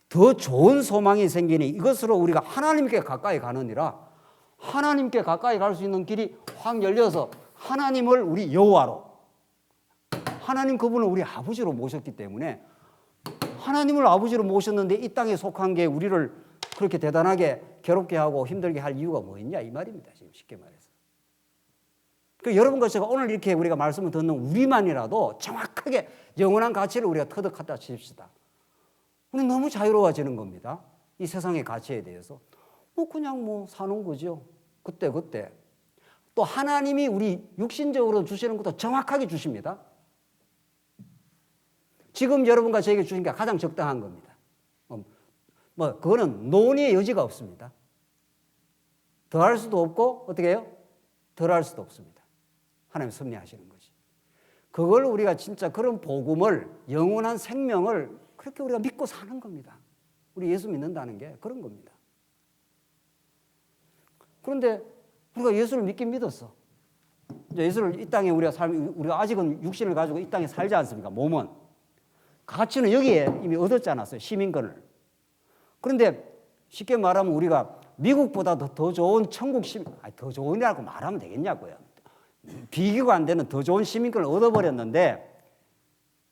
더 좋은 소망이 생기니 이것으로 우리가 하나님께 가까이 가느니라. 하나님께 가까이 갈 수 있는 길이 확 열려서 하나님을 우리 여호와로, 하나님 그분을 우리 아버지로 모셨기 때문에 하나님을 아버지로 모셨는데 이 땅에 속한 게 우리를 그렇게 대단하게 괴롭게 하고 힘들게 할 이유가 뭐 있냐 이 말입니다. 지금 쉽게 말해서. 그 여러분과 제가 오늘 이렇게 우리가 말씀을 듣는 우리만이라도 정확하게 영원한 가치를 우리가 터득하다 칩시다. 우리 너무 자유로워지는 겁니다. 이 세상의 가치에 대해서. 그냥 사는 거죠. 그때. 또 하나님이 우리 육신적으로 주시는 것도 정확하게 주십니다. 지금 여러분과 저에게 주신 게 가장 적당한 겁니다. 그거는 논의의 여지가 없습니다. 더할 수도 없고 어떻게 해요? 덜할 수도 없습니다. 하나님 섭리하시는 거지. 그걸 우리가 진짜 그런 복음을, 영원한 생명을 그렇게 우리가 믿고 사는 겁니다. 우리 예수 믿는다는 게 그런 겁니다. 그런데 우리가 예수를 믿긴 믿었어. 이제 예수를 이 땅에 우리가 아직은 육신을 가지고 이 땅에 살지 않습니까? 몸은. 가치는 여기에 이미 얻었지 않았어요? 시민권을. 그런데 쉽게 말하면 우리가 미국보다 더 좋은 천국 더 좋으냐고 말하면 되겠냐고요. 비교가 안 되는 더 좋은 시민권을 얻어버렸는데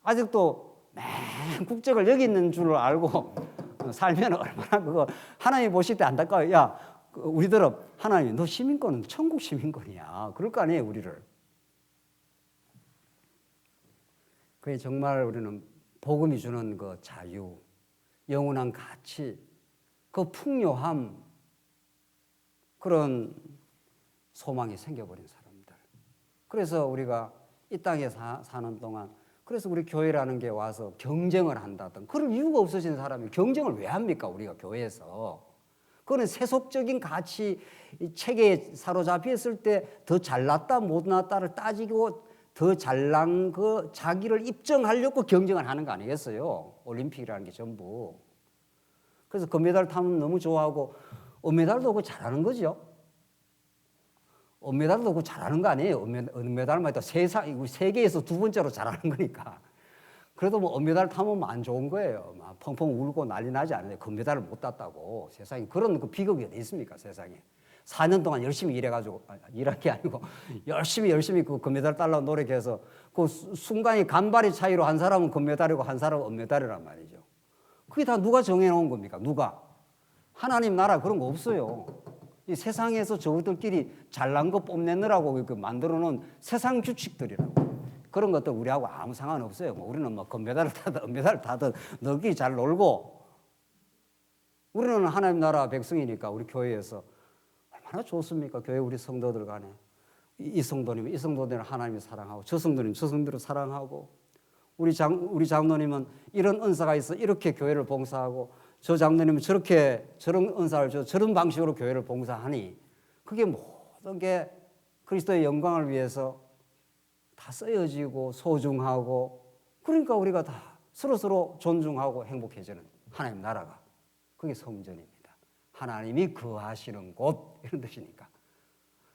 아직도 맨 국적을 여기 있는 줄 알고 살면 얼마나 그거 하나님 보실 때 안타까워요. 야, 우리들은 하나님 너 시민권은 천국 시민권이야. 그럴 거 아니에요, 우리를. 그게 정말 우리는 복음이 주는 그 자유, 영원한 가치, 그 풍요함, 그런 소망이 생겨버린 사람들. 그래서 우리가 이 땅에 사는 동안, 그래서 우리 교회라는 게 와서 경쟁을 한다든 그럴 이유가 없어진 사람이 경쟁을 왜 합니까? 우리가 교회에서. 그거는 세속적인 가치 체계에 사로잡혀 있을 때 더 잘났다 못났다를 따지고 더 잘난 그 자기를 입증하려고 경쟁을 하는 거 아니겠어요? 올림픽이라는 게 전부. 그래서 금메달 타면 너무 좋아하고 은메달도 그 잘하는 거죠. 은메달도 그 잘하는 거 아니에요. 은메달만 해도 세계에서 두 번째로 잘하는 거니까. 그래도 은메달 타면 안 좋은 거예요. 막 펑펑 울고 난리 나지 않아요. 금메달을 못 땄다고. 세상에 그런 그 비극이 어디 있습니까? 세상에. 4년 동안 열심히 일해가지고, 일한 게 아니고 열심히 그 금메달 따려고 노력해서 그 순간의 간발의 차이로 한 사람은 금메달이고 한 사람은 은메달이란 말이죠. 그게 다 누가 정해놓은 겁니까? 누가? 하나님 나라 그런 거 없어요. 이 세상에서 저들끼리 잘난 거 뽐내느라고 만들어놓은 세상 규칙들이라고. 그런 것들 우리하고 아무 상관없어요. 우리는 금메달을 타든 은메달을 타든 너끼리 잘 놀고, 우리는 하나님 나라 백성이니까 우리 교회에서 얼마나 좋습니까? 교회 우리 성도들 간에 이 성도들은 하나님을 사랑하고 저 성도님 저 성도를 사랑하고, 우리 장로님은 이런 은사가 있어 이렇게 교회를 봉사하고, 저 장로님은 저런 은사를 줘 저런 방식으로 교회를 봉사하니, 그게 모든 게 그리스도의 영광을 위해서 다 쓰여지고 소중하고, 그러니까 우리가 다 서로 존중하고 행복해지는 하나님 나라가, 그게 성전입니다. 하나님이 거하시는 곳, 이런 뜻이니까.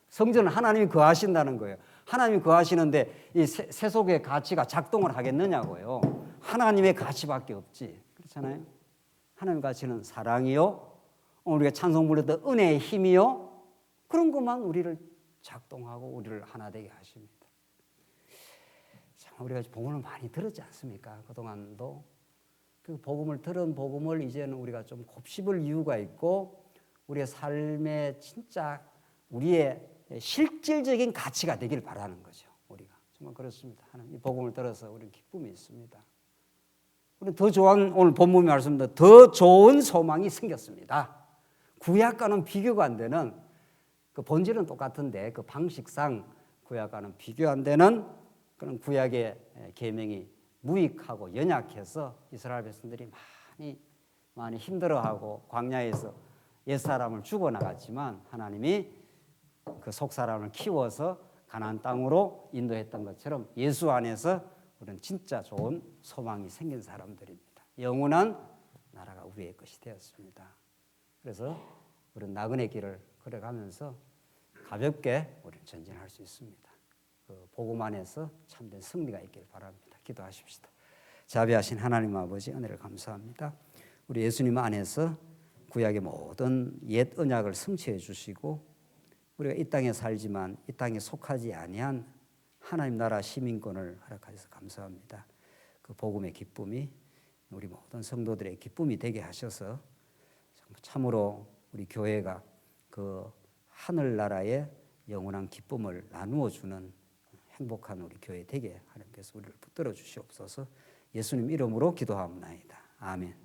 성전은 하나님이 거하신다는 거예요. 하나님이 거하시는데 이 세속의 가치가 작동을 하겠느냐고요. 하나님의 가치밖에 없지. 그렇잖아요. 하나님의 가치는 사랑이요, 우리가 찬송 불렀던 은혜의 힘이요, 그런 것만 우리를 작동하고 우리를 하나 되게 하십니다. 참 우리가 복음을 많이 들었지 않습니까? 그동안도. 그 복음을 들은 복음을 이제는 우리가 좀 곱씹을 이유가 있고, 우리의 삶에 진짜 우리의 실질적인 가치가 되길 바라는 거죠. 우리가 정말 그렇습니다. 하나님 이 복음을 들어서 우리는 기쁨이 있습니다. 우리 더 좋은, 오늘 본문 말씀도 더 좋은 소망이 생겼습니다. 구약과는 비교가 안 되는, 그 본질은 똑같은데 그 방식상 구약과는 비교 안 되는 그런 구약의 계명이 무익하고 연약해서 이스라엘 백성들이 많이 힘들어하고 광야에서 옛사람을 죽어나갔지만, 하나님이 그 속사람을 키워서 가나안 땅으로 인도했던 것처럼 예수 안에서 우리는 진짜 좋은 소망이 생긴 사람들입니다. 영원한 나라가 우리의 것이 되었습니다. 그래서 우리는 나그네 길을 걸어가면서 가볍게 우리는 전진할 수 있습니다. 그 복음 안에서 참된 승리가 있길 바랍니다. 기도하십시다. 자비하신 하나님 아버지, 은혜를 감사합니다. 우리 예수님 안에서 구약의 모든 옛 언약을 성취해 주시고, 우리가 이 땅에 살지만 이 땅에 속하지 아니한 하나님 나라 시민권을 허락하셔서 감사합니다. 그 복음의 기쁨이 우리 모든 성도들의 기쁨이 되게 하셔서 참으로 우리 교회가 그 하늘나라의 영원한 기쁨을 나누어 주는 행복한 우리 교회 되게 하나님께서 우리를 붙들어 주시옵소서. 예수님 이름으로 기도하옵나이다. 아멘.